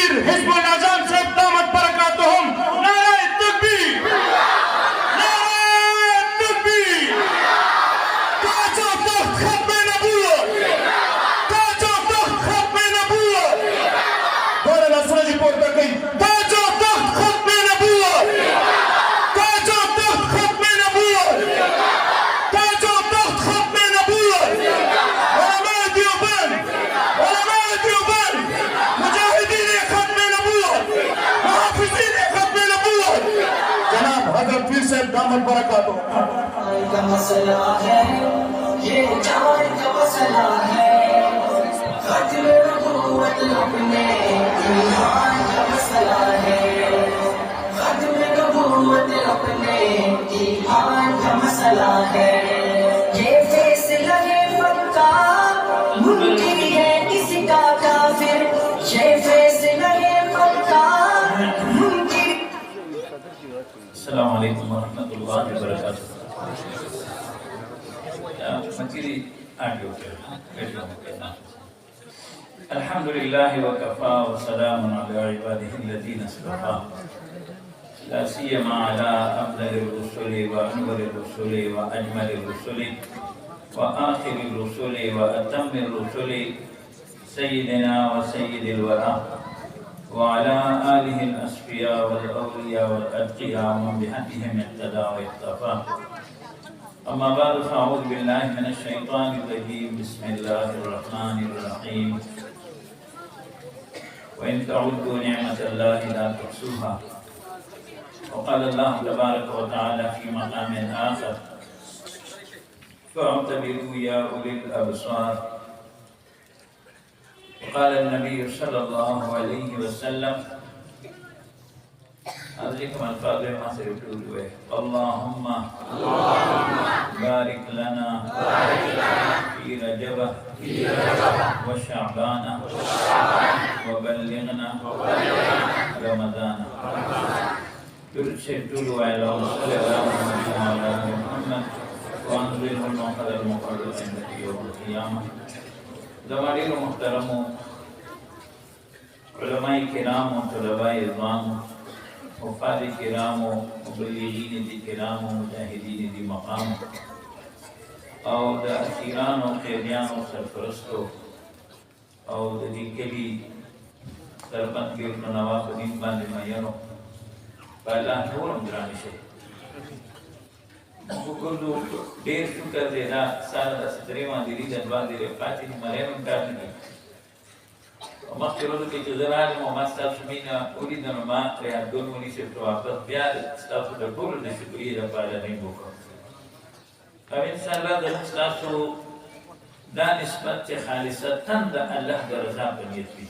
पीर हिज़्बुल आज़म साहब दामत बरकातुहुम नारे तकबीर, नारे तकबीर। ताजो तख्त खत्म नबूवत, ताजो तख्त खत्म नबूवत। दोबारा लफ्ज़ रिपोर्ट कर गई, ताजो तख्त खत्म नबूवत, ताजो तख्त खत्म नबूवत, ताजो तख्त खत्म नबूवत। उलमाए देवबंद, उलमाए देवबंद, मुजाहिदीन खत्म नबूवत, मुहाफिज़ीन खत्म नबूवत। जनाब हज़रत पीर साहब दामत बरकातुहुम का मसला है, ये जान का मसला है। खत्म नबूवत अपने ईमान का मसला है। खत्म नबूवत अपने ईमान का मसला है। ये फैसला है पक्का, मुमकिन है किसका काफिर। ये फैसला है पक्का, मुमकिन। अस्सलाम वालेकुम वरहमतुल्लाहि वबरकातुहू। मकीरी आगे अल्हम्दुलिल्लाह व कफ़ा व सलामुन अला इबादिहिल्लज़ीना इस्तफ़ा ला सियमा अला अफ़ज़लिर रुसुलि व अनवरिर रुसुलि व अजमलिर रुसुलि व आखिरिर रुसुलि व अतम्मिर रुसुलि सय्यिदिना व सय्यिदिल वरा व अला आलिहिल अस्फ़िया वल औलिया वल अत्क़िया व मन बिहदिहिम इक़्तदा व इक़्तफ़ा। अम्मा बाद फ़अऊज़ु बिल्लाहि मिनश शैतानिर रजीम। बिस्मिल्लाहिर रहमानिर रहीम। व इन तअुद्दू निअमतल्लाहि ला तुहसूहा। व क़ाला अल्लाहु तबारक व तआला फ़ी मक़ामिन आख़र फ़अतबिरू या उलिल अबसार। व क़ाला अन्नबिय्यु सल्लल्लाहु अलैहि वसल्लम अल्लाहुम्मा क़ादिर मासिर हुए अल्लाहुम्मा बारिक लना फी रजब व शअबान व बल्लिगना रमज़ान। तुरशद अला मुहम्मद व अंज़िलहुल मौक़िदल मुक़र्रर इंद यौमिल क़ियामह। ज़वारीर मुहतरम उलमाए किराम व तुलबाए इज़्ज़ाम वफ़ाद किराम मुबल्लिगीन दी किराम मुजाहिदीन दी मकाम और द असीरान और कैदियान और सरपरस्तों और दी कभी सरपंच के नवाब दिन बांधे मयनो पहला नूर उमरानी से मुकुंदु डेर शुक्र देना सारा दस्तरीमा दिली जनवाद दिले पाची मरे में डालनी مخکرونو کې چې زه راغلم او ما ستاسو مینه ولیدم نو ما ترې یادګار ونیسئ تر واپس بیا ستاسو د ټولو د شکرې لپاره نه وکړم. او انشاءالله زموږ ستاسو دا نسبت چې خالصتاً د الله د رضا په نیت وي.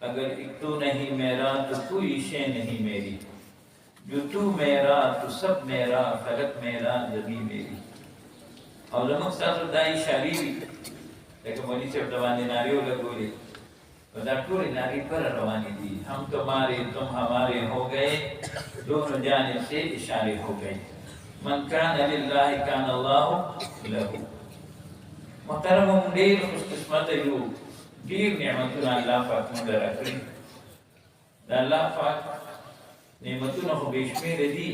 اگر ایک تو نہیں میرا تو کوئی شے نہیں میری، جو تو میرا تو سب میرا، فلک میرا زمین میری. او زموږ ستاسو دا اشارې وي लेकिन मोदी से दवाने नारियों लगोले बता पूरी नारी पर रवानी दी। हम तुम्हारे तुम हमारे हो गए, दोनों जानिब से इशारे हो गए। मन कान लिल्लाहि कान अल्लाहु लहु। मुहतरम ढेर खुशकिस्मत यू ढेर नेमतुना अल्लाह पाक मुंडा रखी। अल्लाह पाक नेमतुना को बेशुमार दी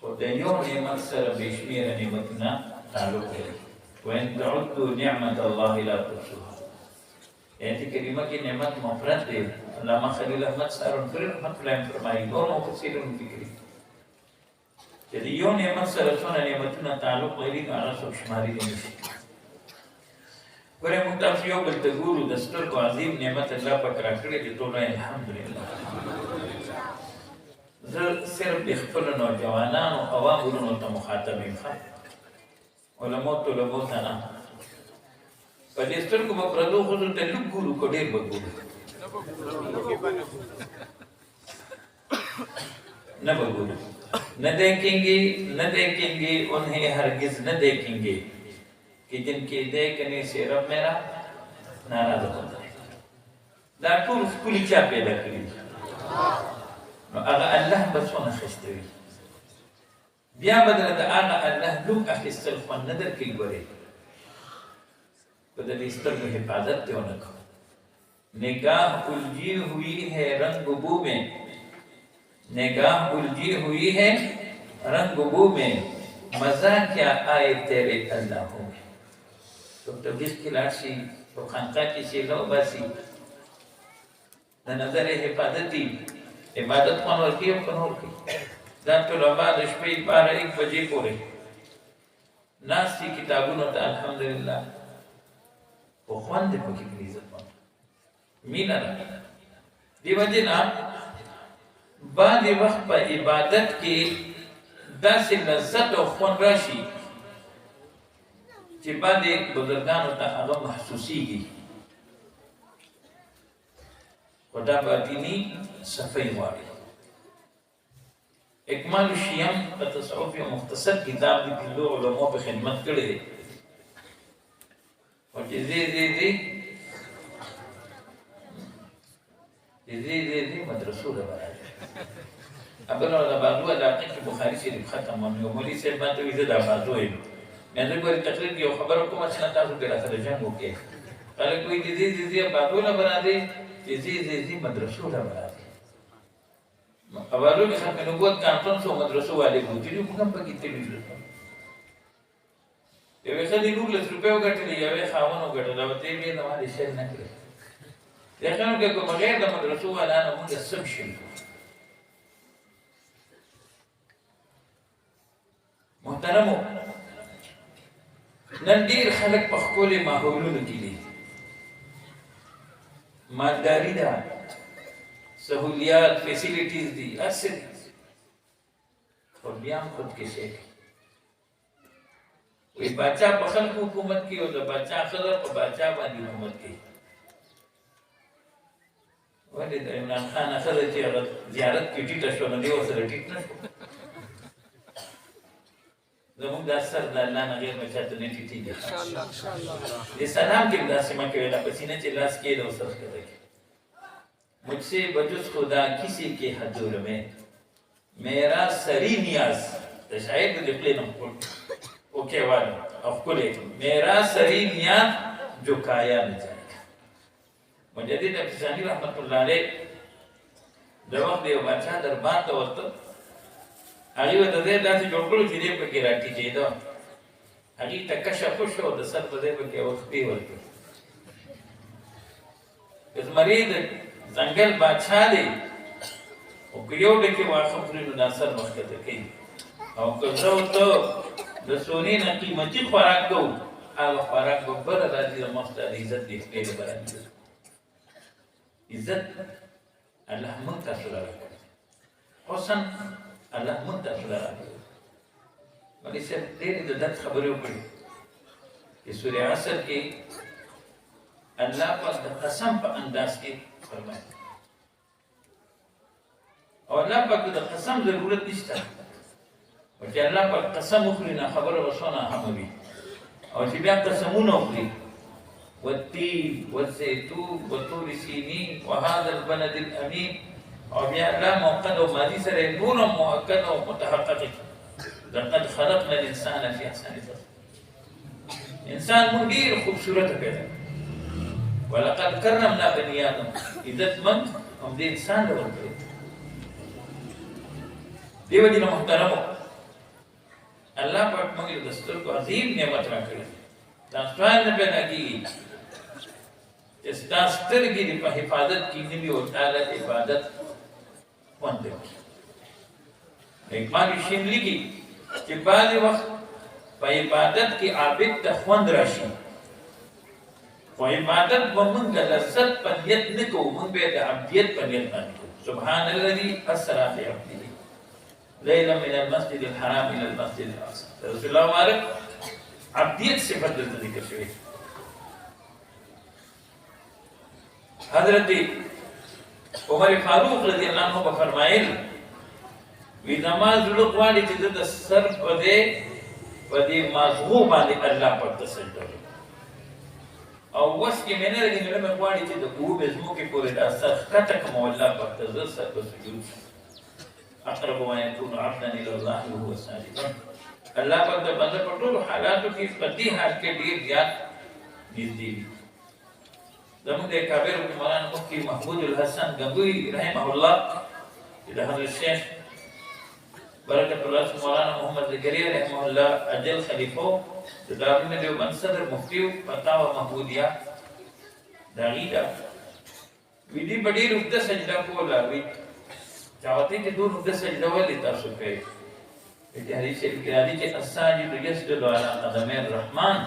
और दरियों नेमत सर बेशुमार नेमतुना ताल्लुक है। وإن تعدوا نعمة الله لا تحصوها. يعني كلمة की नेमत मुफरद है। अल्लामा खलील अहमद सर उनके मतलब फरमाई दोनों तफसीरों में जिक्र। यदि यो नेमत से रसूना नेमतुना ताल्लुक गैरी का आना सब शुमारी नहीं। करे मुताफियो बल्तगुरु दस्तूर को अजीम नेमत अल्लाह पर कराकड़े जितो रहे अल्हम्दुलिल्लाह। सिर्फ इख्फल नौजवानान और अवामुल मुखातबीन खान علماء طلباء ثنا فجستر को बपरदो खुद तल्लुक गुरु को ढेर बगुरु न बगुरु न देखेंगे उन्हें हरगिज न देखेंगे कि जिनके देखने से रब मेरा नाराज होता है। दाटूर स्कूली क्या पैदा करी अगर अल्लाह बस होना खिस्तवी بیا بدل د هغه الله نوم اخیستل خو نه درکوي. ګورې په د دې سترګو حفاظت دې ونه کړو निगाह उलझी हुई है रंग बू में, निगाह उलझी हुई है रंग बू में, मजा क्या आए तेरे अल्लाह में। तो तबलीग की लाशी तो खानका की शेलो बासी नजर हिफाजती इबादत कौन और की कौन की दात लबा दशपे 12-1 बजे पूरे नासी किताबुन ता अल्हम्दुलिल्लाह वो ख्वान दे पकी इज्जत मीना दी वजना बाद वक्त पर इबादत की दस लज्जत और ख्वान राशि چې باندې بزرګانو ته هغه محسوسيږي خدا باطینی صفائی غواړي. اکمال الشیام په تصوف یو مختصر کتاب دی په علماء په خدمت کړی دی او چې زی مدرسو ده راځي ابل ولا بازو علاقه کې بخاری شریف ختم او مولوی صاحب باندې ویزه دا بازو یې مې غوړي تقریر یو خبر کوم چې تاسو ډیر سره جنگ وکړي خلک کوئی دي بازو نه برادي زی مدرسو ده برادي اولو کې څنګه نبوت کانټون سو مدرسو والے وو چې کوم په کې تللی یو خدای نور له روپیو ګټلې یو خاونو ګټل او ته یې نه مالي شر نه کړی ځکه نو کې کوم غیر د مدرسو والا نه موږ سب شي محترمو نن ډیر خلک په خپل ماحولونو کې دي مالداري ده سہولیات فیسیلیٹیز دی اثر اور بیان خود کے شیخ وی بادشاہ بخل کو حکومت کی اور بادشاہ خضر کو بادشاہ بانی حکومت کی ولی دا عمران خان خضر چی زیارت کی ٹیٹا شو ندی و سر ٹیٹ نشو زمون دا سر دا اللہ نغیر میں چاہتا نہیں ٹیٹی گیا یہ سلام کی دا سما کے ویلا پسینے چی لاس کے دا سر کر رکھے مجھ سے بجز خدا کسی کے حضور میں میرا سری نیاز شاید دقلی نمکل اوکے والا افکلے میرا سری نیاز جو کایا نہ جائے گا مجدد افسانی رحمت اللہ علیہ دوقت دیو بادشاہ دربار دوستو آگی و تذیر داسی جوڑکلو چی دے پکی راکی چی دو آگی تکشا خوش ہو دسر پدے پکی وقتی ورکو اس مرید زنګل بادشاہ دی او کيو دکې واخه پرې نو ناصر وخت ته کوي او که زه ته د سونی نه قیمتي خوراک کو هغه خوراک به بل راځي د مخته عزت دی په باندې عزت الله مونږ ته سره حسن الله مونږ ته سره باندې څه دې د دې خبرې وکړي چې سورې عصر کې الله پاک د قسم په انداز کې فرمائے اور اللہ پاک دا قسم ضرورت نشتا اور کہ اللہ پاک قسم اخری نا خبر رسونا حموی اور کہ بیا قسمون اخری والتین والزیتون وطور سینین وهذا البلد الامین اور بیا اللہ موقد و ماضی سر نور موقد و متحقق لقد خلقنا الانسان فی احسن تقویم انسان مدیر خوبصورت پیدا ولقد کرمنا بنی آدم عزت مند ہم دے انسان لور کرے دیو جن محترمو اللہ پاک مگر دستور کو عظیم نعمت را کرے داستوان نے پیدا کی اس داستر کی پا حفاظت کی نبی و تعالی عبادت وندے اقبال شین لگی کہ بعض وقت پا عبادت کی عابد تخوند راشی و عبادت و منگ لذت پر نیت نکو منگ بید عبدیت پر نیت نکو سبحان الذي اسرا بعبده لیلا من المسجد الحرام الى المسجد الاقصى رسول اللہ مبارک عبدیت صفت ذکر شوی حضرت عمر فاروق رضی اللہ عنہ فرمائل وی نماز لقوالی چیزت سر پدے مازغو باندے اللہ پر تسجد او وس کې مینه لري نو مې غواړي چې د کوو بزمو کې پورې دا سر کټه کوم الله په تزر سر په سجود اقرب ما يكون عبدا الى الله وهو ساجد الله په د بنده په ټول حالاتو کې پدې حال کې ډیر زیات نږدې دي زمون دے کابر کو مولانا مفتی محمود الحسن گنگوی رحمه الله الى هذا الشيخ بركة الله مولانا محمد زكريا رحمه الله اجل خلیفو دارون دیوبند صدر مفتیو فتاوی محمودیہ داغیدہ ویدی بڑی رفدہ سجدہ کولا وی چاہتے کہ دور رفدہ سجدہ والی تاسو کئی ایتی حدیث الکرادی کہ الساجد یسجد علی قدم الرحمن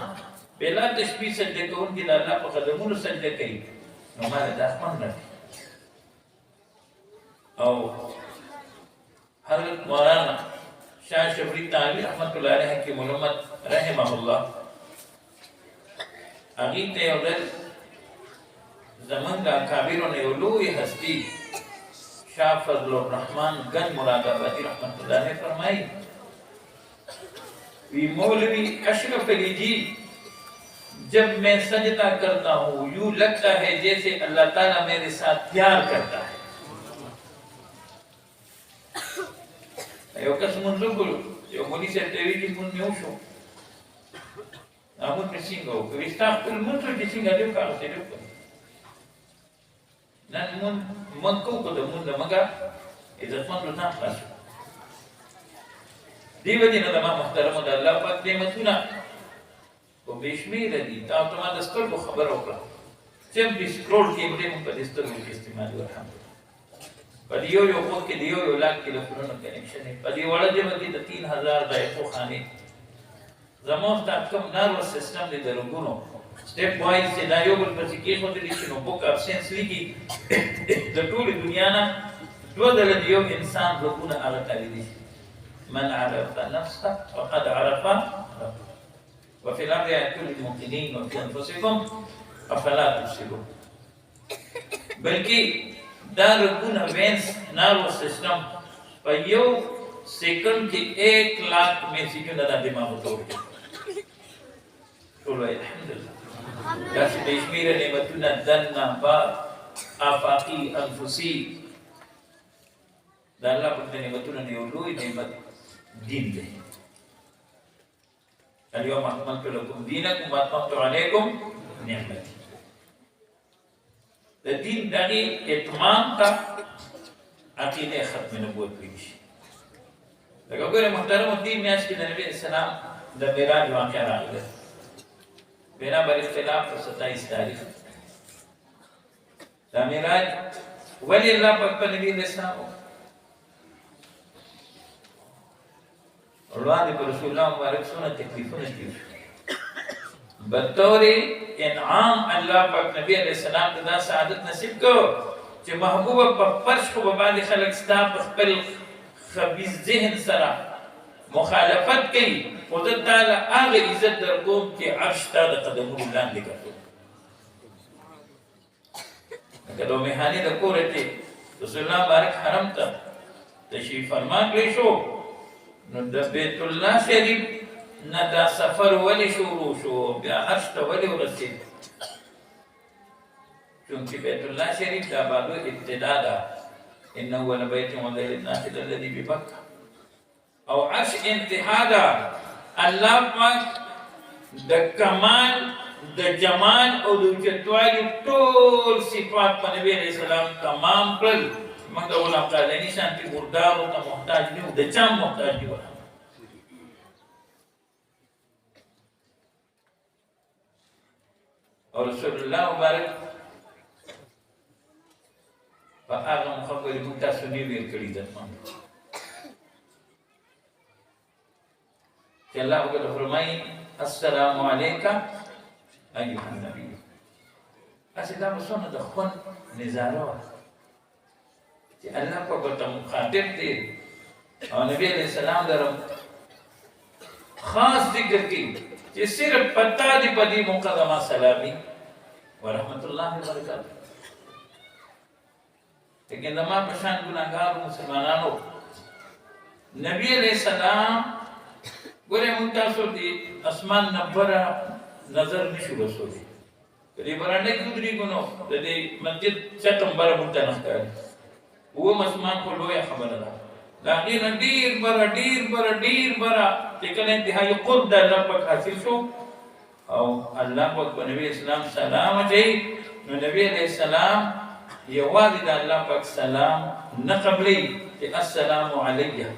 بلا تشبیح سجدہ کو ان کی اللہ پا قدمون سجدہ کئی نمال داخمان رکھی او حضرت مولانا شاہ شبری تعالی رحمت اللہ علیہ کی ملمت رحمہ اللہ اگیتے اولد زمان کا کابروں نے علوی ہستی شاہ فضل الرحمن گنج مراد آبادی رحمت اللہ نے فرمائی وی مولوی اشرف علی جی جب میں سجدہ کرتا ہوں یوں لگتا ہے جیسے اللہ تعالیٰ میرے ساتھ پیار کرتا ہے یو کس منظور بلو یو مولی سے تیویدی من نیوشو نامون پسینگو کبستاق کل منظور جسینگا دیو کارو سے دیو کارو نان من کو دا من دا مگا عزت من رو نام خاسو دیو دینا دا ما محترم دا اللہ پاک نعمتونا و بیشمیر دی تا تو ما دستر کو خبر ہوگا چم بیس کروڑ کی بڑے من پا دستر کو استعمال ورحمد پا دیو یو خود کے دیو یو لاکھ تلیفونوں کنیکشن ہے پا دیو وڑا جمع دی دا 3000 دائفو خانے زمان تا کم نارو سسٹم دی درنگونو سٹیپ وائز سے دائیو بل پسی کیش ہوتے دیشنو بک ابسینس لیگی دا طول دنیانا دو دل دیو انسان رکونا آغتا لی دیشن من عرف نفسه فقد عرف ربه وفي الأرض آيات للموقنين وفي أنفسكم أفلا تبصرون بلکہ دا رکونا وینس نارو سسٹم پا یو سیکنڈ کی 1 لاکھ میسیجوں دا دماغ توڑ کے شولو الحمدللہ کاسی تشمیر نعمتنا دننا بار آفاقی انفسی دا اللہ پتنے نعمتنا نیولوی نعمت دین دے اليوم أكملت لكم دينكم وأتممت عليكم نعمتي الدين داغي اتمام کا عقیدہ ختم نبوت پیش لکہ اگر محترم الدین میں آج کی نبی السلام دا معراج واقعہ راغ گئے بنا بر اختلاف 27 تاریخ دا معراج ولی اللہ پاک پر نبی السلام وړاندې پر رسول الله مبارک سونه تکلیفونه کیږي بطور انعام الله پاک نبی علیہ السلام ته دا سعادت نصیب کو چې محبوب په فرش خو باندې خلک ستا په خپل خبيث ذهن سره مخالفت کوي خدای تعالی هغه عزت در کوم چې عرش ته د قدمونو لاندې کړو کله مهانی د کورته رسول الله مبارک حرم ته تشریف فرما کړی شو نو د بیت الله شریف نه دا سفر ولی شروع شو بیا عرش ته ولی ورسید چونکه بیت الله شریف دا بعدو ابتدا دا انه اول بیت وضع للناس الذي ببکه او عرش انتها دا الله پاک د کمال د جمال او د چتوالی ټول صفات په نبی علیہ السلام تمام کړل مگر اولا قادنی شانتی مردارو تا محتاج نیو دا چام محتاج نیو اور رسول اللہ مبارک فا آغا مخبری مکتا سنی ویر کری دتمان کہ اللہ اگر فرمائی السلام علیکم ایوہ النبی اسی دا مسونا دا خون نظارہ کہ اللہ کو بتا مخاطب دے اور نبی علیہ السلام درم خاص ذکر کی کہ صرف پتا دی پدی مقدمہ سلامی ورحمت اللہ وبرکاتہ لیکن دماء پشان گناہگار مسلمانانو نبی علیہ السلام گورے منتاسو دی اسمان نبرا نظر نشو رسو دی کدی برانے کدری گنو دی مسجد چکم برا منتنخ کردی وہ مسلمان کو لویا خبر رہا لیکن دیر برا لیکن انتہائی قرب دا اللہ پاک حاصل شو او اللہ پاک نبی اسلام سلام جائی نو نبی علیہ السلام یوازې د الله پاک سلام نه قبلې چې السلام علیه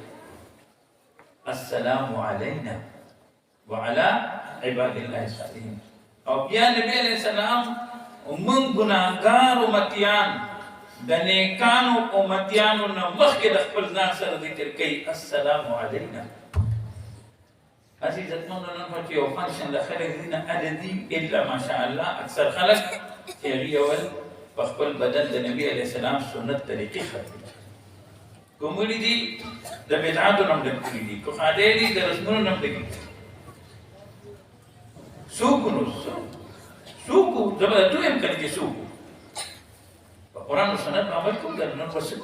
السلام علینا وعلى عباد الله الصالحین. او بیا نبی علیہ السلام من ګناهګار امتیان د نیکانو امتیانو نه مخکې د خپل ځان سره ذکر کوي السلام علینا. عزیزتمنو نن په یو فنکشن د خلک دي نه عددي الا ماشاء الله اکثر خلک چې هغې اول په خپل بدن د نبی علیه السلام سنت طریقې ختمي کومړي دي د بدعاتو نه ډک کړي دي کو خاطر دي د رسمونو نه ډک کړي سوکو زبر تو هم کړي سوکو په قرآن او سنت عمل کوم درنه وسو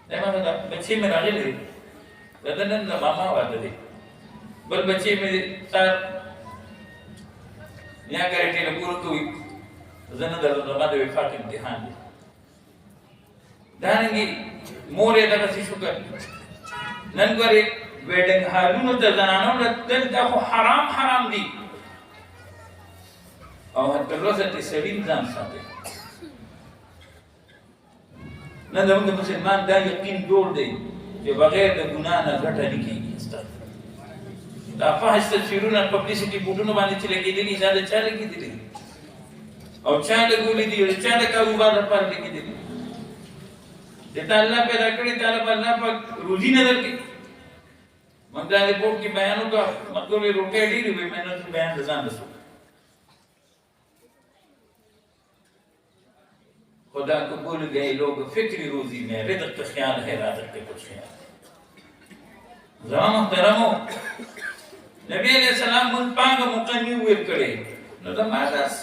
دا ما دا بچي مې راغلي دا نن د ماما واده دي بل بچي مې سر یا ګرټې له پورو کوي زنه د زما د وفات امتحان دی دانګي مورې دغه څه شو کړ نن ګورې ویډینګ هالونو ته زنانو دلته خو حرام دي او تر اوسه ته سړیم ځان ساتي نن زموږ مسلمان دا یقین جوړ دی چې بغیر د ګناه نه ګټه نه کېږي. دا فحش تصویرونه پبلیسټي بوټونو باندې چې لګېدلي دا د چا لګېدلي او چا لګولي دي او چا د کاروبار لپاره لګېدلي د تا الله پیدا کړي تعالی الله پاک روزي نه درکړي. موږ دا رپورټ کې بیان وکړ مطلب روټې ډېرې وي مې نه بیان ځان رسو खुदा को भूल गए लोग फिक्री रोजी में रिज़्क़ का ख्याल है राज़िक़ के कुछ ख्याल ज़रा मुहतरमो नबी अलैहि सलाम mun paga muqanni wer kare no da madas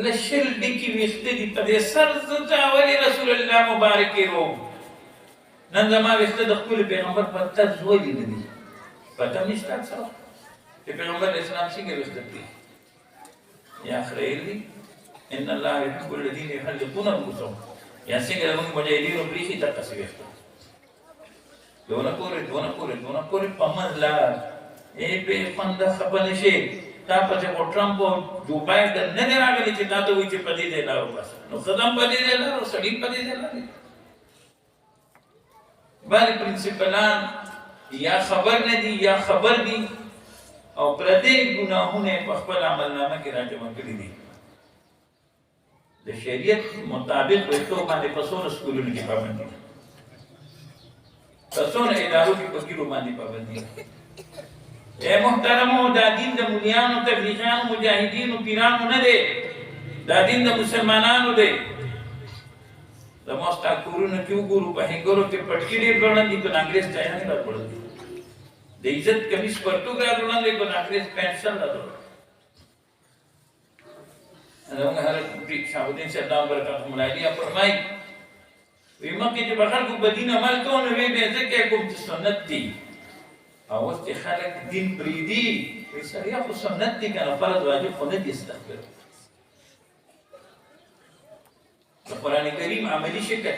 la shil diki wixtidi pade sar zuta wali rasulullah mubarak ro nan zama wixtid khul peygambər patta zoli nabi pata nishta sara peygambər islam singe wixtidi ya khairi ان الله يحب الذين يحلقون رؤوسهم یا څنګه موږ مجاهدینو پریخي تک ویښتو دونه پورې پمن لا ای په فند خپل شي تا په چې ټرمپ او جو بایدن نه راغلي چې تاسو وی چې پدې دی لارو بس نو خدام پدې دی لارو سړي پدې دی لارو باندې پرنسپلان یا خبر نه دي یا خبر دي او پردې ګناهونه په خپل عملنامه کې راځم کړی دي د شریعت مطابق وشتو باندې پسونه سکولونو کې پابندي پسونه ادارو کې پکې باندې پابندي اے محترمو دا دین د مليانو تبلیغیانو مجاهدینو پیرانو نه دی دا دین د مسلمانانو دی د موستا کورونو کې وګورو په هنګورو کې پټکی ډېر ګڼل دي په انګریز چاینا نه راپړل دي د عزت کمیس پرتو ګرځول نه په انګریز پنشن راځول زموږ حضرت مفتی شهابالدین صاحب دام برکات ملایلیه فرمایي وی مکه چې بخل کو بدین عمل کو نو وی به ځکه کوم چې سنت دي او وخت خلک دین پریدي وی سړیا خو سنت دي کنه فرض واجب خو نه دي استغفر قرآن کریم عملی شکل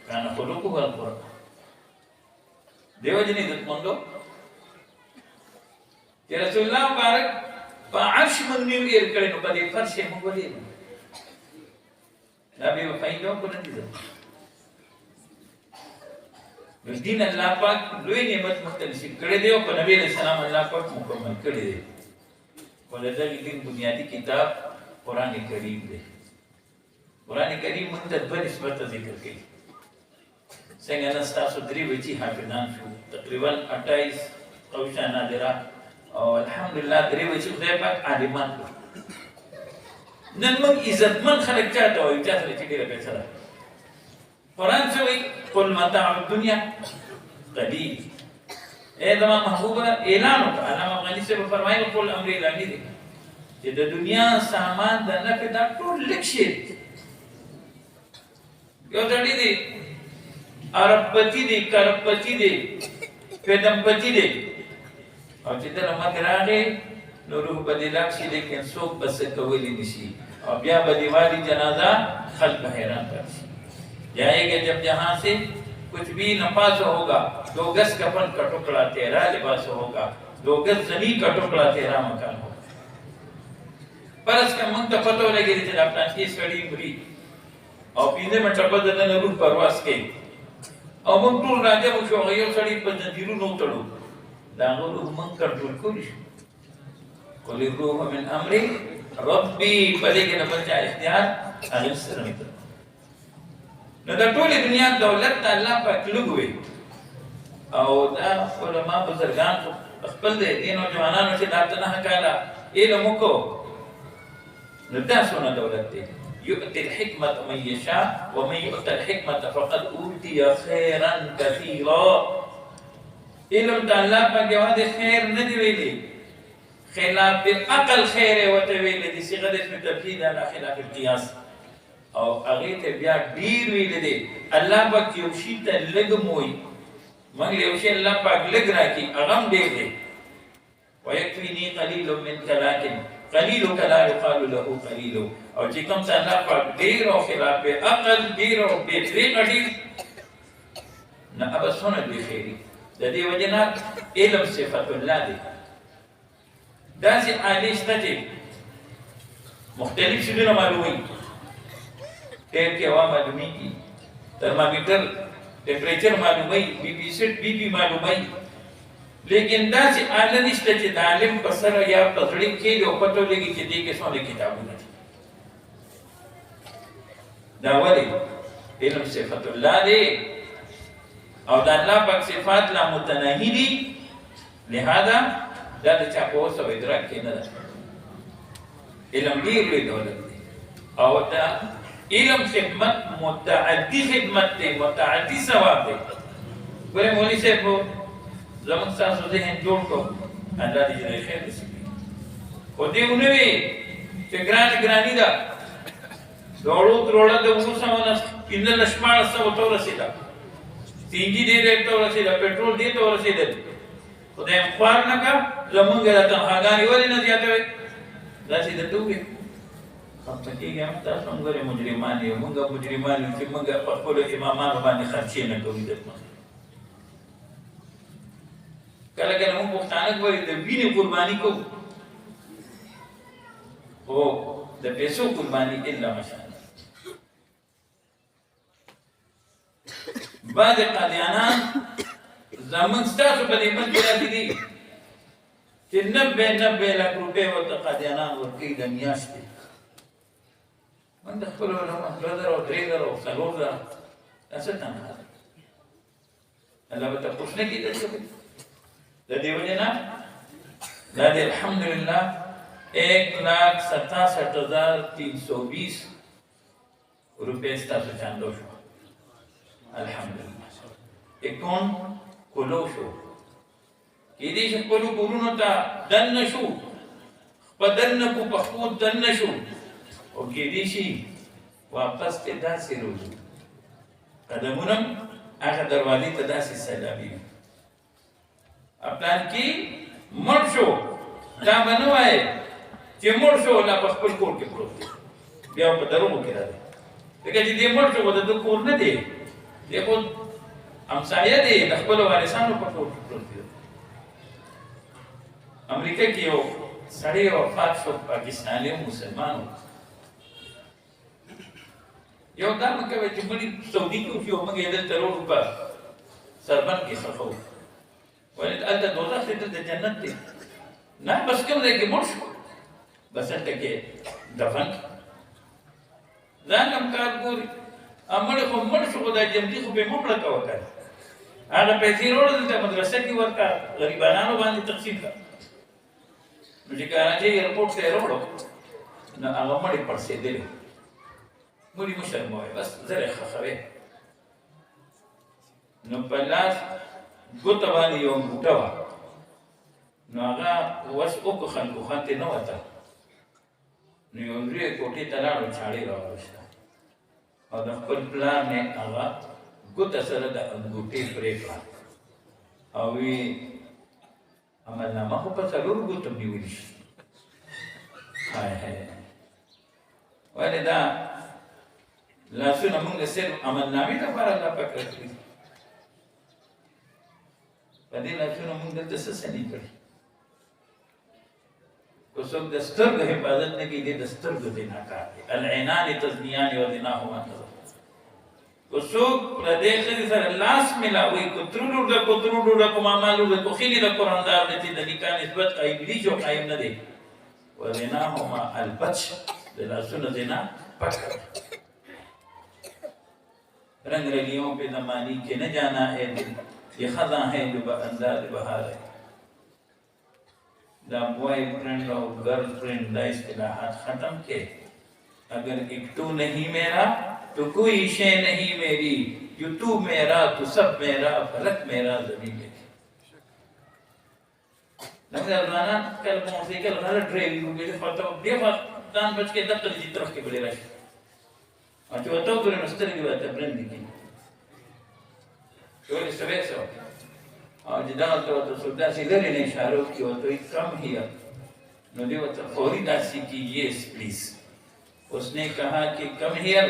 کانا خلقو القرآن دیو جنی عزت مندو کہ رسول اللہ مبارک پا عرش منگنیو ایر کرے نو پا دی فرش مگولی نبی وفائی دو کو ندی دو دین اللہ پاک لوی نعمت مختلف کرے دیو پا نبی علیہ السلام اللہ پاک مکمل کرے دے ولذا دین بنیادی کتاب قرآن کریم دے قرآن کریم منتد بنسبت ذکر کی څنګه نن تاسو درې بچي حافظان شو تقریبا 28 قوشا نادره او الحمدلله درې بچي خدای پاک عالمان نن موږ عزتمن خلک چاته وایي چې تاسو چې ډیره پیسې ده قرآن څه وایي قل متاع الدنيا قلیل اے زما محبوبه اعلان وکړه علامه افغاني صاحب فرمایي قل امر اعلاني دی چې د دنیا سامان د نفع دا ټول لږ شي یو ځړی دی عرب پتی دی کرب پتی دی پیدم پتی دی او چې دل مګ راغی نو روح بدی لاک شي لیکن څوک بس کولی نشي او بیا بدی والی جنازہ خلق حیران کرشي جائے گا جب جہاں سے کچھ بھی نفاس ہوگا 2 گز کفن کا ٹکڑا تیرا لباس ہوگا 2 گز زمین کا ٹکڑا تیرا مکان ہوگا فرض که موږ ته پته ولګېږي چې دا پلانکي سړي مري او 15 منټه بعد دننه روح پرواز کوي او موږ ټول راجمع شو هغه یو سړي په زنځیرونو وتړو د هغه روح موږ کنټرول کولی شو قل الروح من امر ربي په دې کې نه بل چا اختیار هغه سره نه نو د ټولې دنیا دولت ته الله پاک لږ وي او دا علما بزرګان خپل د دې نوجوانانو چې دا ته نه کاله علم وکړو نو دا څونه دولت دی يؤتي الحكمة من يشاء ومن يؤت الحكمة فقد أوتي خيرا كثيرا علم د الله پاک یوازې خیر نه دی ویلي خلاف العقل خیر ورته ویلي دي صيغه د اسم تبديل على خلاف القياس او هغه ته بیا ډیر ویل دي الله پاک یو شی ته لږ موي موږ یو شی الله پاک لږ راکي هغه ډیر دی ويكفيني قليل منك لكن قليلك لا يقال له قليل او چې کوم څه الله پاک ډیر او خلاف عقل ډیر او به طریقه ډیر نه ابسونه دي خیری د دې وجنه علم صفات الله دی داسې حدیث ته چې مختلف شیونه معلومي ټیم کې هوا معلومیږي ترمامیټر ټمپریچر معلومي بي پي سیټ بي پي معلومي لیکن داسې آله نشته چې د عالم په سره یا په زړه کې یو پته لګي چې دې کې څونه کتابونه دي دا ولې علم صفات الله دی او د الله پاک صفات لا متناهي دي لہذا دا د چا په اوسه ادراک کې نه ده علم ډېر لوی دولت دی او دا علم خدمت متعدي خدمت دی متعدي ثواب دی ګورې مولوي صاحب زموږ ستاسو ذهن جوړ کړو الله دې جنې خیر نصیب کړي خو دې ونه وي چې ګراني ده دوړو تروړه د 915 شپاړس سوه ته ورسېده سینجي دې ته ورسېده پټرول دې ته ورسېدل خدای خوار نه کا زمونږ د تنخواګانې ولې نه زیاتوي داسې درته ووایي خفه کېږي هم تاسو هم ګورې مجرمان یو مونږ مجرمان یو چې مونږ په خپلو امامانو باندې خرچې نه کوو عزتمن کله کله مونږ پښتانه ګورې د وینې قرباني کوو خو د پیسو قرباني الا ماشاءالله بعضې قادیانان زمونږ ستاسو په دې منځ کې داسې دي چې 90 لک روپۍ ورته قادیانان ورکوي د میاشتې من د خپلو علما 2 زره او 3 زره او 4 زره دا څه تنخوا ده الله به تپوس نه کېږي د دې وجې نه دا د الحمدلله 1,67,320 روپۍ ستاسو چاندو شو الحمدلله اکون کلو شو کېدای شي خپلو کورونو ته دننه شو په دننه کو پښتو دننه شو او کېدای شي واپس ته داسې روزو قدمونه هغه دروازې ته داسې سلامي پلان کې مړ شو دا به نه وایې چې مړ شو لا په خپل کور کې پروت دی بیا په دروغو کې راځي ځکه چې دې مړ شو خو د ده کور نه دی دی خو همسایه دی د خپلو وارثانو په کور کې پروت دی امریکا کې یو سړی وفات شو پاکستاني مسلمان یو دا مه کوئ چې مړي سعودي کې وشي او موږ یې دلته راوړو په سربند کې ښخوو ولې هلته دوزخ دی دلته جنت دی نه بس کوم ځای کې مړ شو بس هلته کې دفن ځان هم کار ګوري مړی خو مړ شو خو دا جنتي خو بې مړه کوه که هغه پیسې راوړه دلته مدرسه کې ورکړه غریبانانو باندې تقسیم کړه نو چې کراچۍ ایرپورټ ته یې راوړو نو هغه مړی پړسېدلی مړي مه شرموئ بس زر یې ښخوې نو په لاس ګوته باندې یوه انګوټه وه نو هغه وس وکړو خنکوخان ترې نه وته نو یو لویې کوټې ته لاړو چاړې راوویسته او د خپل پلار نه هغه ګوته سره د انګوټې پرې کړه او وی عملنامه خو په څلورو ګوتو نیولی شي های های ولې دا لاسونه مونږ صرف عملنامې لپاره الله پاک راکړي په دې لاسونه مونږ دلته څه څه نه کړي وسوق دستر د حفاظت نه کې د دستر د زنا کار دی العینان تزنیان و زناهما نظر وسوق د دې خې سره لاس ملاوي کوترونو د کوترونو د کومالو د کوخيلي د قراندار د دې نکاح نسبت قائم دي جو قائم نه دي و زناهما البتش د لاسونو زنا پټ رنگ رلیوں پہ زمانی کے نہ جانا ہے دل یہ خزاں ہے جو انداز بہار ہے دا بوائے فرینڈ اور گرل فرینڈ دا اصطلاحات ختم کے اگر ایک تو نہیں میرا تو کوئی شے نہیں میری جو تو میرا تو سب میرا فلک میرا زمین میری لکہ ارزانا کل موسیقی الغرر ڈریوی ہو گئی خواہتا ہوں دیفا دان بچ کے دقل جی طرف کے بلے راشی اور جو اتاو کرے مسترگی باتا برندی کی شوری سویت سو اور جداغل تو تو سودا سی لرے نے اشارو کی وہ تو کم ہی نو دیو تو فوری داسی کی یس پلیز اس نے کہا کہ کم ہیئر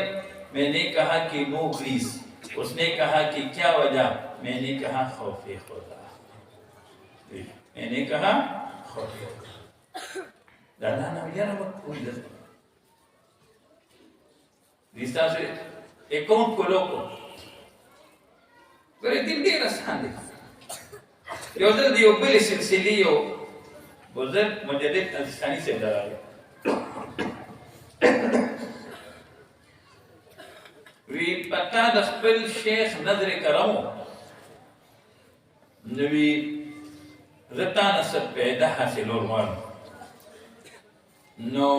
میں نے کہا کہ نو پلیز اس نے کہا کہ کیا وجہ میں نے کہا خوف خدا میں نے کہا خوف خدا دانا نویارا وقت کوئی دست Vista se e con coloco. Pero din دي رسالة. يوزر دي يقبل سلسليو وزر مجدد الثاني سيدراي. وی پتا د خپل شیخ نظر کرمو نبی رتا نسب پیدا حاصل ورمان نو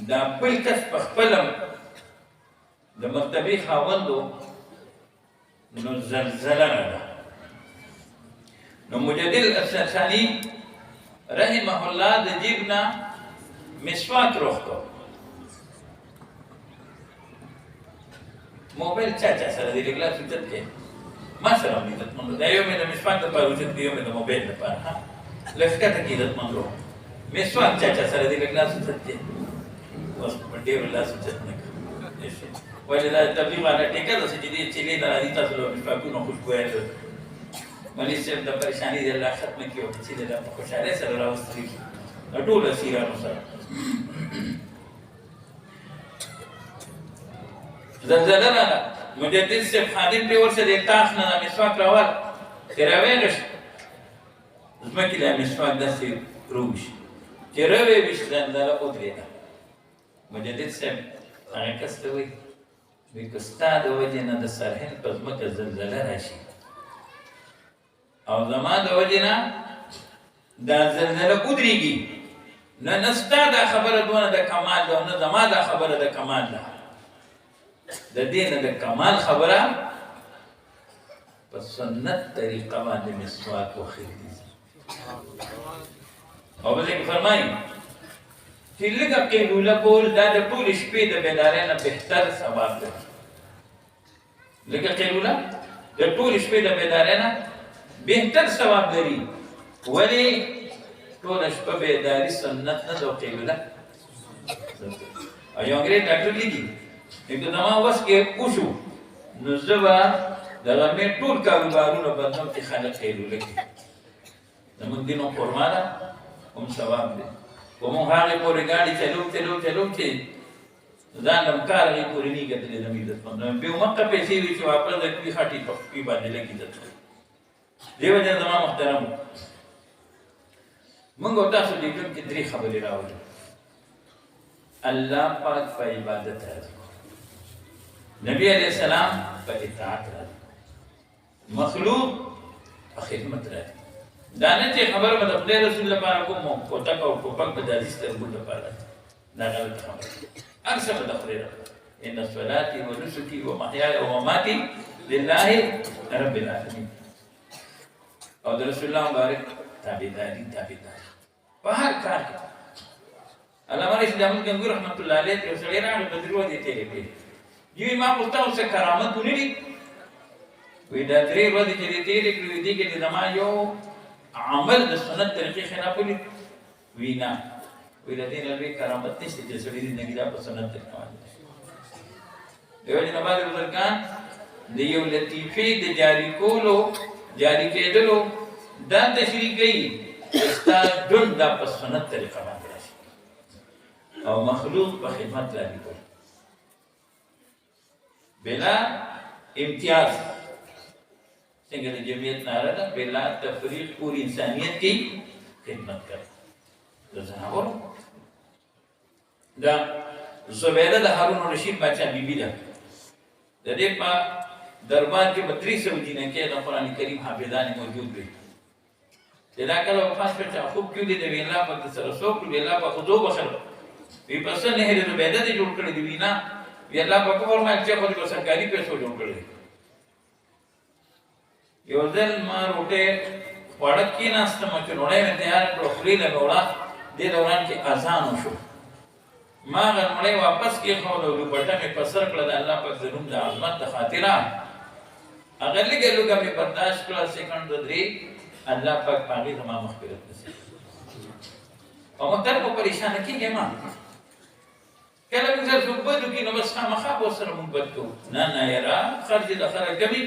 دا بل کس پخپلم د مرتبه خاوندو نو زلزله نه نو مجدد الثاني رحمه الله د جیبنا مسواک روخته موبایل چا سره دی لګلا سوچت کې ما سره مې د مونږ دا یو مې د مسواک په وجود دی یو مې د موبایل لپاره ها لښکته کې د مونږ مسواک چا سره دی لګلا سوچت کې اوس په ډیر لا سوچت نه کوي ولدا تبلیغ والا ټیکه د سجدي چلی د راځي تاسو له مسواکونو خوشبویا مولوی صاحب د پریشانی د الله ختم کیو چې د خوشاله سره راوستي ټول سیرانو سره زلزله نه مجدد صاحب خادم په ورسره د تاخ نه مسواک راوړ تراویغش زمکه د مسواک داسې روش چې راوي وش زلزله او درېده مجدد صاحب هغه کسته وي وکستا د وجه نه د سرحل په ځمکه زلزله راشي او زما د وجه نه دا زلزله ودرېږي نه نستا دا خبره دونه د کمال ده نه زما دا خبره د کمال ده د دې نه د کمال خبره په سنت طریقه باندې مسواک وخېږي او بلکې فرمایي چې لږه قیلوله کول دا د ټولې شپې د بیدارۍ نه بهتر ثواب دی لږه قیلوله د ټولې شپې د بیدارۍ نه بهتر ثواب لري ولې ټوله شپه بیداري سنت نه ده او قیلوله او یو انګریز ډاکټر لیکي که زما وس کې وشو نو زه به د غرمې ټول کاروبارونه بندوم چې خلک قیلوله کړي زموږ دین خرما ده هم ثواب دی ومو هغه پورې ګاډي چلو چې ځان هم کار هغه پورې نه کېدلې د ملت باندې به موقع پیسې وي چې واپس د کلی خاطی په کې باندې لګي دته دیو جن زما محترم موږ تاسو دې کوم کې درې خبرې راوړو الله پاک په عبادت راځي نبی علیہ السلام په اطاعت راځي مخلوق په خدمت راځي دا نه چې خبره به د خدای رسول لپاره کوم کوتک او ټوپک به د عزیز تربور لپاره دا غلط خبره اکثر به د خدای لپاره ان صلاتي ونسكي ومحياي ومماتي لله رب العالمين او د رسول الله مبارک تابعداري په هر کار کې علامه رشید احمد گنگوی رحمت الله علیه یو سړی راغی بدرو دې تیرې کړې یوه ما پوښتنه وکړه کرامت ونه دي وی دا درې ورځې چې دې تیرې کړې دي کې زما یو عمل د سنت طریقې خلاف ولې وینا وی د دې نه لوی کرامت نشته چې سړی دې نه په سنت طریقه باندې دیو جن بعد بزرگان د یو لطیفه د جاری کېدلو دا تشریح کوي استا جون دا په سنت طریقه باندې او مخلوق په خدمت لګي کول بلا امتیاز څنګه د جمعیت نعره ده بلا تفریق پوری انسانیت کی خدمت کړ د زناور دا زبیده د هارون رشید بچا بیبی ده د دې په دربار کې 32 جنہ کې د قران کریم حافظان موجود دي دا کله وفات په چا خوب کې دي د وینا په سره څوک دی الله په خدو بخل وی پس نه هره زبیده دي جوړ کړی دی وینا وی الله په کوم ما چې په سرکاري پیسو جوړ کړی یو ځل ما روټه وړک کې ناست ما چې وړه مې تیار کړو خوري له وړه د دوران کې اذان وشو ما غړمړې واپس کې خو د بټه مې پسر کړل د الله په زنوم د عظمت د خاطره اگر لګې لوګه مې برداشت کړل سکند درې الله پاک باندې زما مغفرت نصیب او متر په پریشان کېږم ما کله موږ زه بدو کې نو بس خامخا به سره موږ بدو نه یاره خرج د خره کمی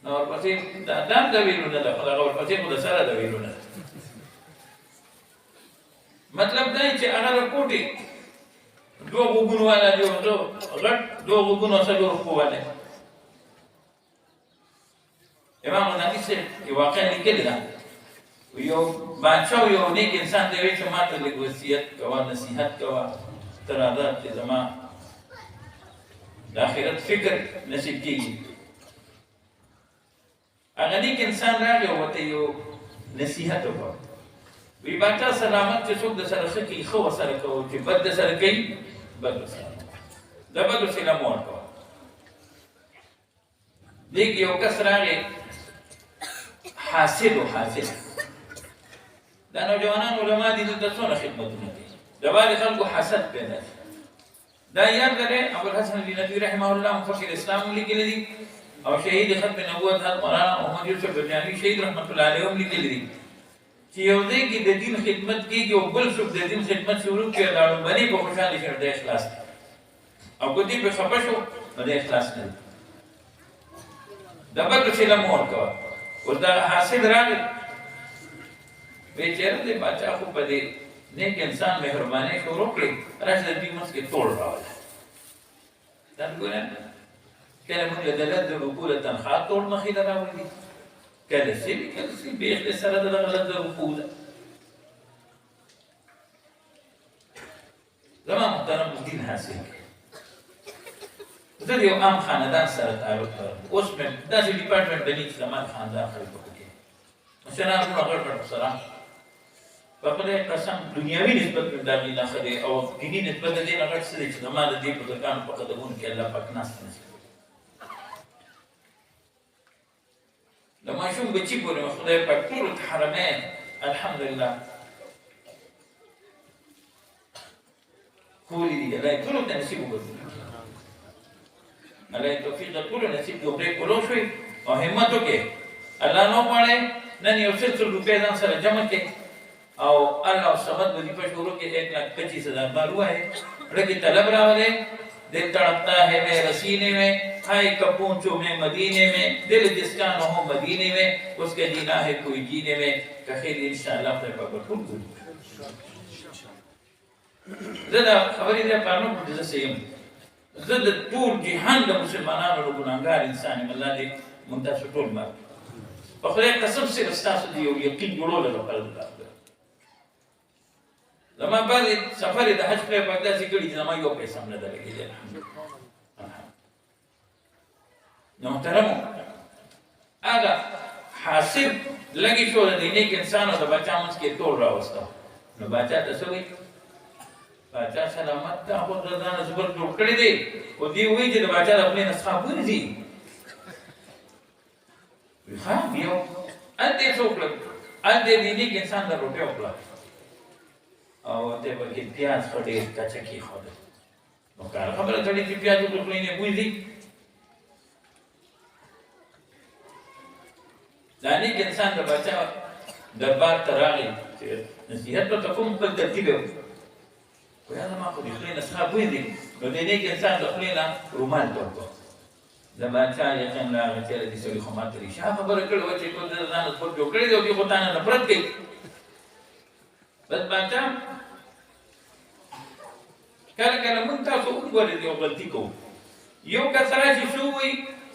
نو ورپسې دا دام د ویلونه ده خو هغه ورپسې خو د سره د ویلونه مطلب دا چې هغه کوټي دوه وګونو والا دی او غټ دوه وګونو سره ورکواله امام نبی سے یو واقعا لیکلی ده یو بادشاہ یو نیک انسان دی چې ماته لږ وصیت کوه نصیحت کوه تر هغه چې زما د آخرت فکر نصیب کېږي هغه نیک انسان راغی او ورته یو نصیحت وکړ وی باچا سلامت چې څوک د سره ښه کوي ښه ورسره کوه چې بد د سره کوي بد ورسره د بدو صله مه ورکوه دیګ یو کس راغی حاسد و حاسد دا نوجوانان علما دي دلته څونه خدمتونه کوي د بعضې خلکو حسد پیدا شي دا یاد لرئ ابوالحسن الندوي رحمه الله مفکر اسلام هم لیکلی دي او شهید ختم نبوت حضرت مولانا محمد یوسف برجاني شهید رحمت الله علیه هم لیکلی دي چې یو ځای کې د دین خدمت کېږي او بل څوک د دین خدمت شروع کړي دا لومړنی په خوشحالي شي د اخلاص او که دې په خفه شو نو د اخلاص نه د بدو صله مه ورکوه اوس دا حاسد راغی وی چیرې دی باچا خو په دې نیک انسان مهرباني شروع کړي راشه د دې منځ کې توړ راوله دا ګوره کله موږ د لد رکوع د تنخوا توړ مخې ته راوړي کله چې بیخ د سره د لد رکوع ده زما محترم دین حاصل زه د یو عام خاندان سره تعلق لرم اوس مې داسې ډیپارټمنټ د نیک زمان خاندان خلکو پکې مشرانو غړ غړ سره په خدای قسم دنیاوي نسبت مې د هغې نه ښه دی او دیني نسبت د دې نه غټ څه دی چې زما د دې بزرګانو په قدمونو کې الله پاک ناست نصیب د ماشوم بچي پورې مې خدای پاک ټولو ته حرمین الحمدلله ښولي دي الله یې ټولو ته نصیب وګرځوي الله توفیق د ټولو نصیب کړي او پرې کولو شوي او همت وکړي الله نه وغواړي نن یو څه روپۍ ځان سره جمع کړي او الله صمد وظیفہ شروع کړي 1,25,000 بار وایي ډکې طلب راولې دل تڑپتا ہے میرے سینے میں ہائے کب پہنچوں میں مدینے میں دل جس کا نہ ہو مدینے میں اس کے جینا ہے کوئی جینے میں کخیر انشاءاللہ خدای پاک ټول ګوري زه دا خبرې دې پانو په دې سیم زه د ټول جهان د مسلمانانو له ګناهګار انسان یم الله دې مونږ تاسو ټول معاف په خدای قسم سره ستاسو دی یو یقین جوړول لپاره زما بعد سفر د حج په پاک داسې کړي چې زما یو پیسې هم نه ده لګېدلې نو محترمو هغه حاسب لګي شو د نیک انسان او د بچا منځ کې ټول راوسته نو بچا ته څه وایي بچا سلامت ته خو د ځان زبر جوړ کړی دی او دی وایي چې د بچا د خپلې نه څخه وځي ها بیا انته څوک لګ انته د نیک انسان د روټه وکړه او ته به کې پیاز خوري کچا کې خوده نو کار خبره کړي چې پیاز په خپلې نه وځي دا نیک انسان د بچا دربار ته راغی چې نصیحت ته کوم په ترتیب ویا ما خو دې خپلې نه څخه وځي نو د نیک انسان د خپلې نه رومال ورکړه د بچا یقین راغی چې دې سړي خو ماته ریشه خبره کړې و چې ټول د ځان خپل جوړ کړی دی او دې خو تا نه نفرت کوي بس باچا کله کله مونږ تاسو وګورئ یو غلطي کوو یو کس راشي شو وي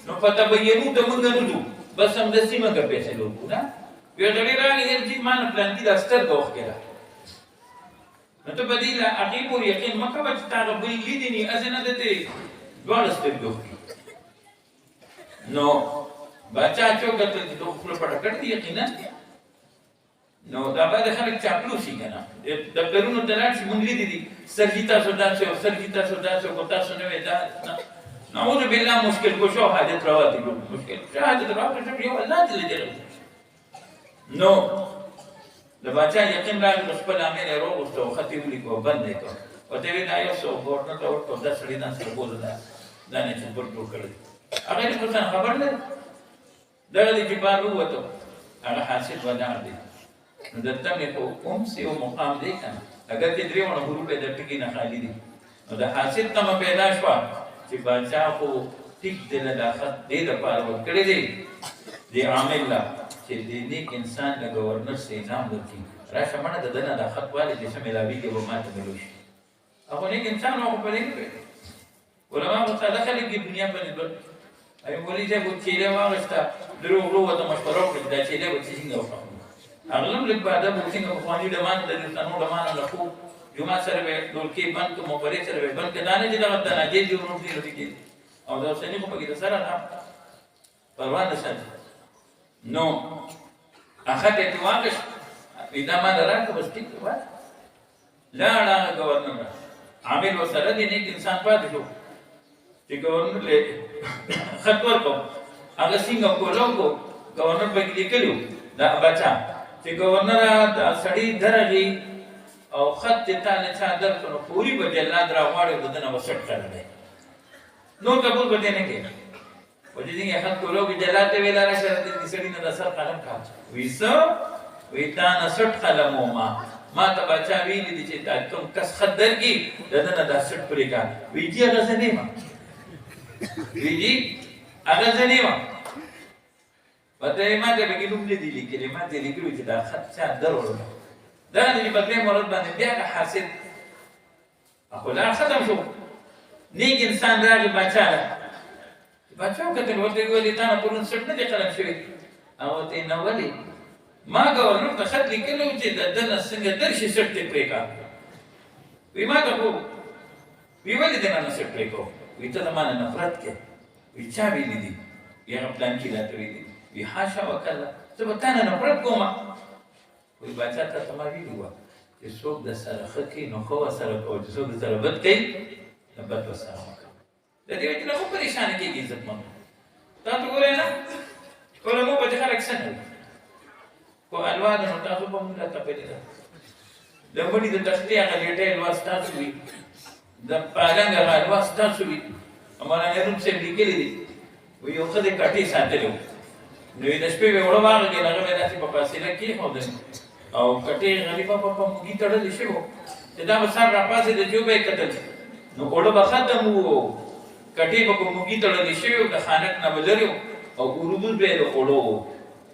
نو فتبینو ته مونږ نه ځو بس همداسې مونږ فیصله وکړو نه یو سړی راغی چې ما نه پلانکي دا سترګه وښکېده نو ته به دې له هغې پورې یقین مه کوه چې تا هغه بل لیدي ني هسې نه ده ته دواړه سترګې وښکي نو باچا چې وکتل چې ده خوله پټه کړې دي یقینا نو دا باید خلک چاپلوسي که نه دفترونو ته لاړ شي مونږ لیدي دي سرجي تاسو داسې او سرجي تاسو داسې او تاسو نه وې دا نعوذ بالله مشکل کشو حاجت روا دي مشکل کشو حاجت روا کشو یو الله دې لیدلی نو د باچا یقین راغی نو خپل عامل یې راوغوښته او خط یې ولیکه او بند یې کړ ورته یې ویل دا یو څه ګورنر ته ورکړه دا سړي ځان سره بوله دا نه چې بل جوړ کړی هغه یې خو ځان خبر نه دغه دی چې بار ووتو هغه حاصل ولاړ دی نو د تمې خو اومس یو مقام دی که نه اگر چې درې وړه حروف یې د ټکي نه خالي دي نو د حاصل تمه پیدا شوه چې باچا خو ټیک دی له دا خط دې دپاره ورکړی دی دې عامل له چې دې نیک انسان له ګورنر سه انعام ورکړي راشه مړه د ده نه دا خط والې چې څه میلاویږي به ما ته ملو شي هغه نیک انسان هغه په دې نه کوي علما متعالی خلک دې دنیا باندې بل ای مولوي صاحب چیلې واغسته دروغ ورته مشوره وکړه دا چیلې به څنګه وکړو هغه هم لږ بعده به څنګه پخواني ډمانه د دوستانو ډمانه له خوب جمعه سره به ډولکې بند کړو مبارې سره به بند کړه دا نه چې دغه د ناجیې دي ورور دي رسېږي او د حسیني خو پکې د سره نه پروا نه ساتي نو هغه ته یې واغشت وایي دا ما له راکړه بس ټیک دی لاړ هغه ګورنر عامل ورسره دی نیک انسان پاتې شو چې ګورنر له خط ورکړو هغه څنګه کولو کو ګورنر پکې لیکلي دا بچا چې ګورنر دا سړی درغی او خط ته تا نه چا درکړو پوری به جلاد راغواړي دنه وسټ کړل نو قبول به نه کې و دې څنګه خط کولو کې جلاد ته ویل راشه دې سړی نه د سر قلم کا ویسو ویتا نه سټ قلم ما ته بچا ویل دي چې تا کوم کس خط درګي دنه دا سټ پرې کا ویجی هغه څه نه ما ویجی هغه څه نه ما پته ما ته بګی نوم دې لیکلې ما دې لیکلو چې دا خط چا درول دا دې په دې مراد باندې بیا حاصل اخو لا ختم شو نیک انسان راغی بچا کته ورته ویلې تا نه پرون سټ نه قلم شوی او ته نو ولې ما ګورنر ته خط لیکلو چې د دنه څنګه درشي سټ ته پرې کا وی ما ته وو وی ولې دنه سټ پرې کو وی ته زمانه نفرت کې وی چا ویلې دي یا پلان کې لا ته ویلې وی حاشا وکړه ته به تا نه نفرت کومه وی بچا ته ما ویلي وه چې څوک د سره ښه کوي نو ښه ورسره کوه چې څوک د سره بد کوي نو بد ورسره مه کوه د دې وجې نه مو پریشانه کېږي عزتمندو تاسو ګورئ نه علماء به چې خلک څنګه وي خو الوا ده نو تاسو به مونږ ته تپلې ده د مړي د تختې هغه لیټۍ الوا ستاسو وي د پالنګ هغه الوا ستاسو وي مولانا روم صاحب لیکلي دي وایي یو ښه د کټې ساتلی و نو د شپې به وړه واغږېد هغه به داسې په فاصله کېښودل او کټې غریبه په موږي تړلې شوی و چې دا به سر راپاڅېد جو به یې کتل نو اوړه به ختم و کټې به په موږي تړلې شوی و د خانک نه به لرې او اروبوز به یې د اوړو و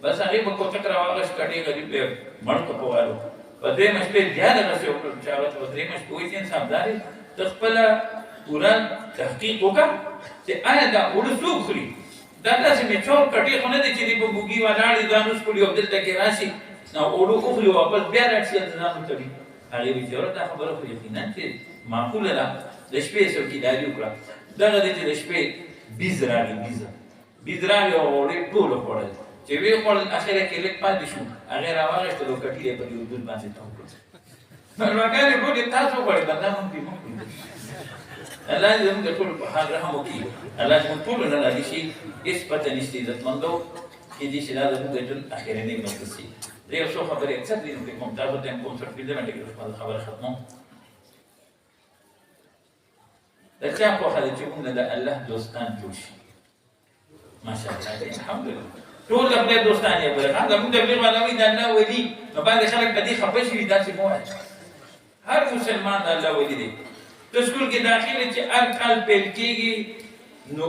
بس هغې به کوچک راواغشت کټې غریب به یې مړ که په والو په درېیمه شپې بیا دغسې وکړل چې هغه ته په درېیمه شپې وایي چې انسان دارې ته خپله پوره تحقیق وکړه چې آیا دا اوړه څوک خوري دا داسې میچور کټې خو نه دی چې دی په موږي ولاړ دي ځان وسپړي او دلته کې راشي نو اوړه وخوري واپس بیا راشي هلته ځان وتړي هغې وایي چې وره دا خبره خو یقینا چې معقوله ده د شپې څوکیداري وکړه دغه دی چې د شپې بیز راغی بیز راغی او اوړې ټول وخوړل چې ویې خوړل اخره کې لږ پاتې شو هغې راواغېستل او کټي یې په دې حدود باندې تاو کړل مېلمګانې ټولې تاسو وخوړې بنده مونږ پرې مه کړو الله دې زموږ د ټولو په حال رحم وکړي الله زموږ ټولو نه راضي شي هېڅ پته نشته عزتمندو کېدای شي دا زموږ د ژوند اخرنۍ مجلس شي زه یو څو خبرې اکثر دې نو کوم تاسو ته کوم څه پنځه منټې کې خپله خبره ختموم د چا خوښه ده چې موږ د الله دوستان جوړ شي ماشاءالله الحمدلله ټول د خدای دوستان یې بلکې زموږ تبلیغ والا وایي د الله ولي نو بعضې خلک په دې خفه شوي داسې مه وایه هر مسلمان د الله ولي دی ته سکول کې داخل چې هر کال پیل کېږي نو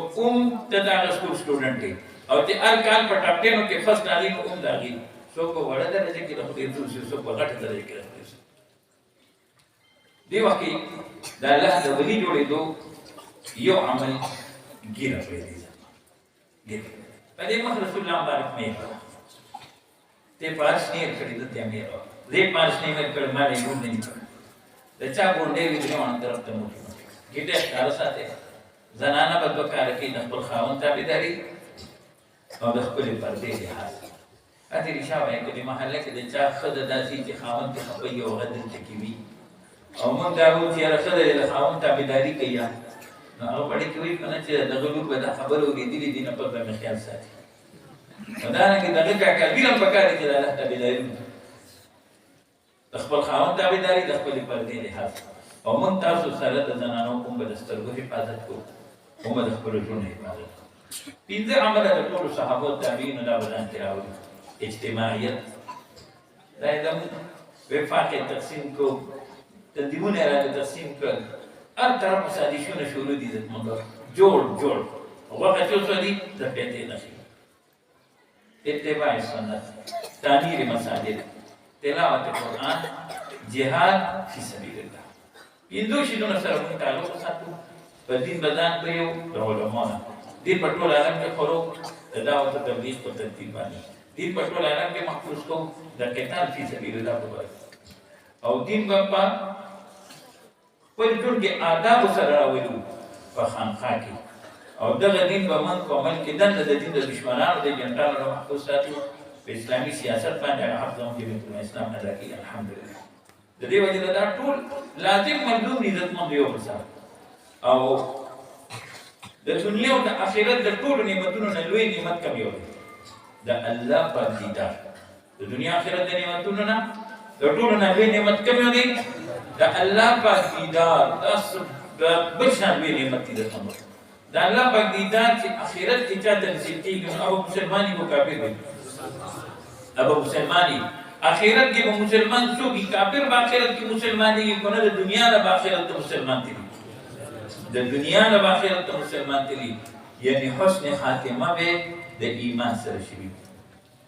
ته د هغه سکول سټوډنټ یې او چې هر کال په ټاپ ټینو کې فرسټ راځي نو د هغې څوک په وړه درجه کې راخدای شي څوک په غټه درجه کې راخدای شي دی وخت کې د الله د ولي جوړېدو یو عمل ګیره پیدا ګیره په دې مخ رسول الله مبارک مې ته پاس نه کړی د ته مې دې پاس نه مې کړ ما نه ګون نه کړ د چا ګونډې وی دې وان طرف ته مو ګیټه کار ساته زنانه په دوه کار کې د خپل خاوند تابعداري او د خپل پردې لحاظ اته رښا وایي چې محله کې د چا خدای داسي چې خاوند ته خپل یو غدل تکوي او موږ دا وو چې راخله د خاوند تابعداري کوي نو هغه پړې کوي کنه چې دغه لور به دا خبرو لیدلې دي نه په مې خیال ساتي دا نه کې دغه کا کبیره په کار کې د الله تابعداري د خپل خاوند تابعداري د خپل پردې لحاظ او موږ تاسو سره د زنانو کوم به دسترګو حفاظت کوو هم د خپل ژوند حفاظت پنځه عمل د ټولو صحابه تابعین دا بدن کې راوړي اجتماعیت دا د وفاق تقسیم کو تنظیمونه را تقسیم کړل هر طرف سازشونه شروع دي د موږ جوړ وخت څه دي د پیته نشي اتباع سنت تعمیر مساجد تلاوت قرآن جهاد فی سبیل الله پنځه شیونه سره موږ تعلق ساتو په دین بدن په یو ډول مونږ دین په ټول عالم کې خورو د دعوت تبلیغ په ترتیب باندې دین په ټول عالم کې محفوظ کو د قتال فی سبیل الله په او دین په ټول کې آداب سره راوړو په خانقاه کې او دغه دین په من په عمل کې دنه د دین د دشمنانو د جنټانو محفوظ ساتي په اسلامي سیاست باندې حافظون کې د اسلام ادا کوي الحمدلله د دې وجه دا ټول لازم مطلوب عزت مند یو مثال او د دنیا او د آخرت د ټولو نعمتونو نه لوی نعمت کوم یو د الله په دیدار د دنیا آخرت د نعمتونو نه د ټولو نه لوی نعمت کوم یو دی د الله په دیدار تاسو د بشان لوی نعمت دي د الله په دیدار چې آخرت کې چاته نصیب کیږي او مسلمانۍ کو کافر وي ابو مسلمانۍ آخرت کې مسلمان څوک کافر په آخرت کې مسلمانۍ کو نه د دنیا نه په آخرت کې مسلمان دي د دنیا نه په آخرت کې مسلمان دي یعنی حسن خاتمه به د ایمان سره شي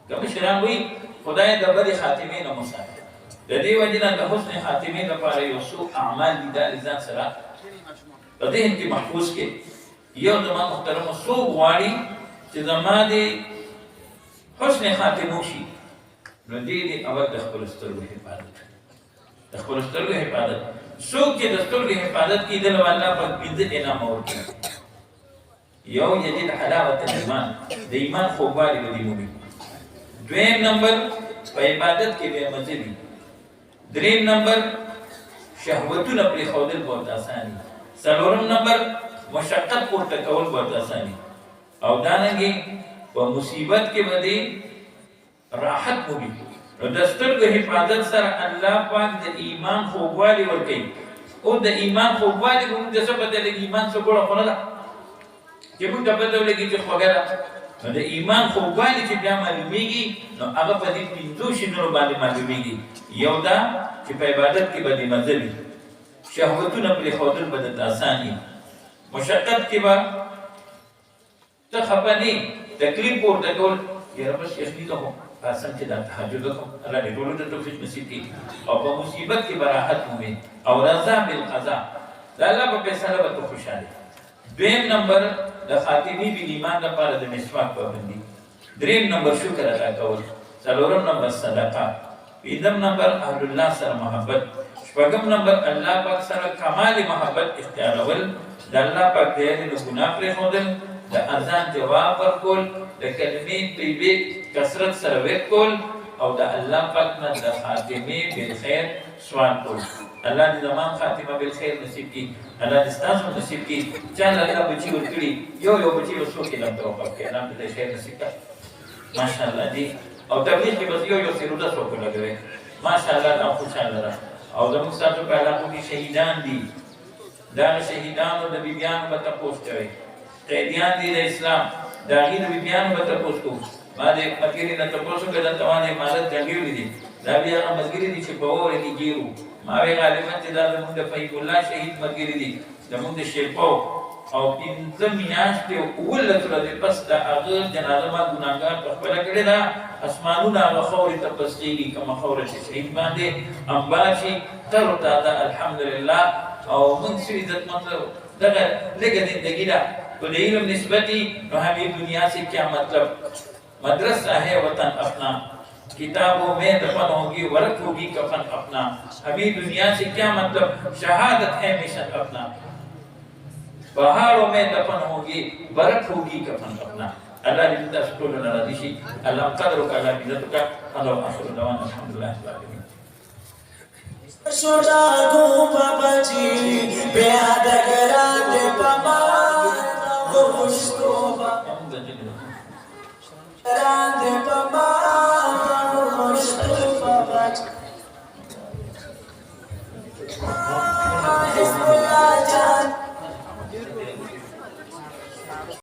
کوم شران وي خدای د بد خاتمه نه مسافر د دې وجه نه د حسن خاتمه لپاره یو څو اعمال دي د ځان سره په دې کې محفوظ کې یو د محترم سو غواړي چې زما دې حسن خاتمه شي نو دې اول د خپل سترګو حفاظت د خپل سترګو حفاظت سو کې د سترګو حفاظت کې د الله په دې انعام ورکړي یو یجد حلاوت ایمان د ایمان خوبوالی به دی مومي دویم نمبر په عبادت کې به مزه وي دریم نمبر شهوتونه پرې ښودل بہت آساني څلورم نمبر مشقت پورته کول بہت آساني او دانګي په مصیبت کې به راحت مومي نو د سترګو حفاظت سره الله پاک د ایمان خوبوالی ورکوي او د ایمان خوبوالی موږ د څه بدل ایمان څه ګوره خو نه ده چې موږ ته پته ولګي چې خوږه ده نو د ایمان خوبوالی چې بیا معلومیږي نو هغه په دې پنځو شیانو باندې معلومیږي یو دا چې په عبادت کې به دې مزه وي شهوتونه پرې ښودل به درته اساني مشقت کې به ته خفه نه تکلیف پورته کول یاره بس یخني کوم قسم چې دا تهجد کوم الله دې ټولو ته توفیق نصیب کړي او په مصیبت کې به راحت مومي او رضا بالقضا د الله په فیصله به ته خوشاله دویم نمبر د خاتمي بن ایمان لپاره د مسواک پابندي دریم نمبر شکر ادا کول څلورم نمبر صدقه پنځم نمبر اهل الله سره محبت شپږم نمبر الله پاک سره کمال محبت اختیارول د الله پاک دې له ګناه پرې هودل د اذان جواب ورکول د کلمې طیبه کثرت سره وکول او د الله پاک نه د خاتمه بالخير سوال کول الله دې زمام خاتمه بالخير نصیب کړي الله دې ستاسو نصیب کړي چې الله بچي ورکړي یو بچي وسو کې لم توقف کې الله دې خیر نصیب کړي ماشاءالله دې او تبلیغ کې بس یو سیرودا سو کو لګوي ماشاءالله دا خوشاله ده او زموږ ساتو په علاقو کې شهیدان دي دا شهیدانو د بیبيانو په تاسو کوي قیدیان دي د اسلام دا غي د بیبيانو په تاسو کو ما دې مکیری نه تاسو کې د توانې مالت جنګیولې دي دا بیا هغه مزګری دي چې په وره کې ګیرو ما وی غالبا چې دا زموږ د فیض الله شهید ملګری دي زموږ د شیرپاو او پنځه میاشتې او 11 ورځې پس د هغه جنازه ما ګناهګار په خپله کړې ده اسمانونه هغه خاورې ته پسکېږي کومه خاوره چې شهید باندې انبار شي تر و تازه الحمدلله او موږ څه عزتمند دغه لږه زندګي ده تو د علم نسبتی نو ہمیں دنیا سے کیا مطلب مدرسہ ہے وطن اپنا کتابوں میں دفن ہوگی ورق ہوگی کفن اپنا ہمیں دنیا سے کیا مطلب شہادت ہے مشن اپنا پہاڑوں میں دفن ہوگی برق ہوگی کفن اپنا اللہ جلدہ شکر نرادشی اللہ قدر کا اللہ عزت کا اللہ آخر دوان الحمدللہ شوڑا گو بابا جی بیاد گرات پامان گوشتو بابا رات